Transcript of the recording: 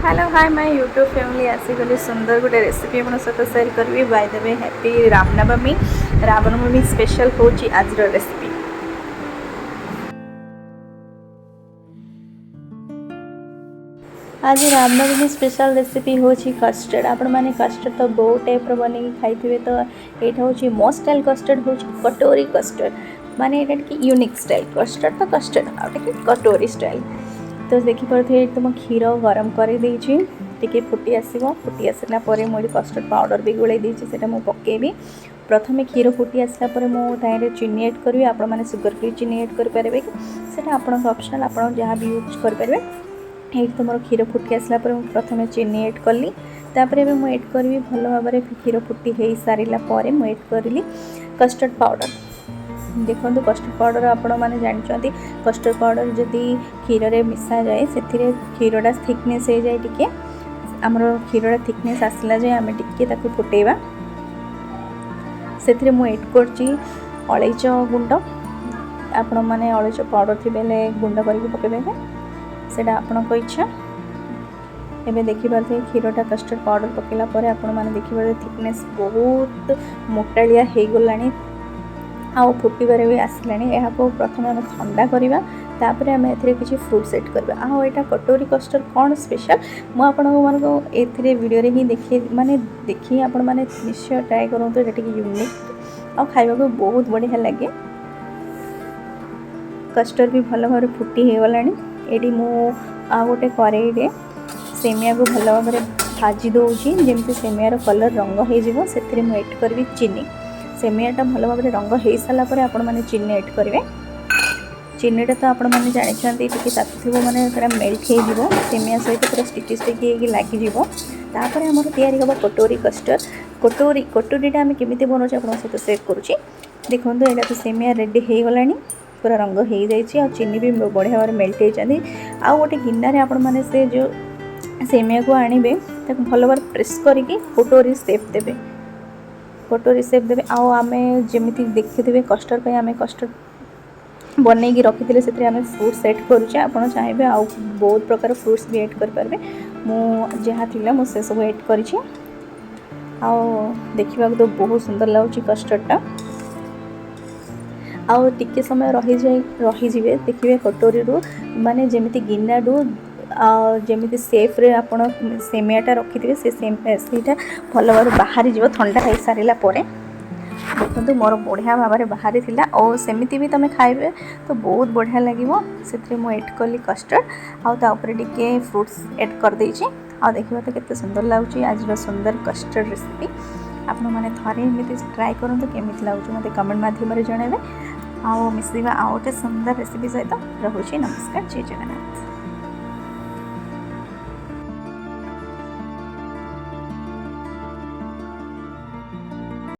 Hello hi my YouTube family आसिगली सुंदर गोटे रेसिपी आप सहित सेयार करी by the way happy Ramnavami special होची आज रेसिपी। आज रामनवमी स्पेशल रेसिपी होची कस्टर्ड। आपण माने कस्टर्ड तो बहुत टाइप रो बने खाइथिबे तो एटा होची मो स्टाइल कस्टर्ड होची कटोरी कस्टर्ड माने एटा की यूनिक स्टाइल कस्टर्ड तो कस्टर्ड आउटे की कटोरी स्टाइल। तो देखि परथे तुम क्षीर गरम कर देछि टिके फुटी आसीबो फुटी आसला परे मोडी कस्टर्ड पाउडर भी गोळै देछि सेटा मु पकेबी। प्रथमे क्षीर फुटी आसला परे मु ताइरे चीनी ऐड करबी। आपण माने सुगर फ्री चीनी ऐड कर परबे कि सेटा आपन ऑप्शनल आपण जहां भी यूज कर परबे। एट तो मोर क्षीर फुटी आसला परे मु प्रथमे चीनी ऐड करली तापरे भी मु ऐड करबी भलो भाबरे क्षीर फुटी हेई सारिला परे मु ऐड करली कस्टर्ड पाउडर। देखो कस्टर्ड पाउडर आपण मैंने जानते कस्टर्ड पाउडर जदि क्षीर रे मिसा जाए से क्षीरटा थिकनेस हो जाए टिके आमर क्षीरटा थिकनेस आसला जाए आम टिके ताकू फुटेबा। से मु ऐड करची अलैच गुंड आपण मैंने अलैच पाउडर थी बेले गुंड करके पकेबे सेटा आपनको इच्छा। एबे देखि पारथे क्षीरटा कस्टर्ड पाउडर पकेला परे आपण मैंने देखि पारथे थिकनेस बहुत मोटालिया हो गलानी आउ फुटबार भी आसलानी। यहाँ प्रथम आम ठंडा करवा तापर आम ए किसी फ्रुट्स ऐड करवा। आउ यहाँ कटोरी कस्टर्ड कौन स्पेशल मुझे वीडियो ही देखी माने देखी आपण मैंने निश्चय ट्राए करूँ ये यूनिक आ खाइबा को बहुत बढ़िया लगे। कस्टर्ड भी भल भाव फुटी हो गलानी। ये मु आ गोटे कड़े सेमिया को भल भाव भाजी दूसरी जमी सेमियार कलर रंग हो से ऐड करी चीनी। सेमियाटा भल भाव रंग हो सारापर आपण मैंने चीनी ऐड करेंगे। चीनीटा तो आपण मैंने जानते तातुव मैंने मेल्ट हो सेमिया सहित पूरा स्टिकी स्टिकी लगे तापर आम या कटोरी कस्टर्ड कटोरीटा आम केमी बनाऊँ आप सहित सेयर करुँची। देखो यहाँ तो सेमिया रेडी हो गलानी पूरा रंग हो जाए चीनी भी बढ़िया भाव मेल्ट होती। आउ गोटे गिन्नारे आपण मैंने से जो सेमिया को आणवे भल भाव प्रेस करके कटोरी शेप देवे कटोरी शेप देवे। आउ आम जमी देखिथे कस्टर्ड आम कस्टर्ड बनई रखी से आम फ्रुट्स ऐड करुचे आपड़ चाहिए आउ बहुत प्रकार फ्रुट्स भी ऐड करें मु जहाँ थी मुझे सब ऐड कर देखा तो बहुत सुंदर लगुच कस्टर्डटा। आउ टिके समय रहीजे देखिए कटोरी माने जमी गिन्ना जमी सेफ रे आपण सेमियाटा रखी से सेटा भल भाव बाहरी जीव ठंडा हो सारा देखो मोर बढ़िया भाव में बाहरी थिला और सेमती भी तुम खाइबे तो बहुत बढ़िया लगे। से मुझे ऐड कली कस्टर्ड आउे टिके फ्रुट्स ऐड कर देछि आ देखा तो कितने सुंदर लगुच आज सुंदर कस्टर्ड रेसिपी। आपण मैंने थरे एमती ट्राए करूँ केमी लगुच मत कमेंट माध्यम जनइबे। आउ मिसवा आउ गोटे सुंदर रेसिपी सहित रहुछि। नमस्कार, जय जगन्नाथ।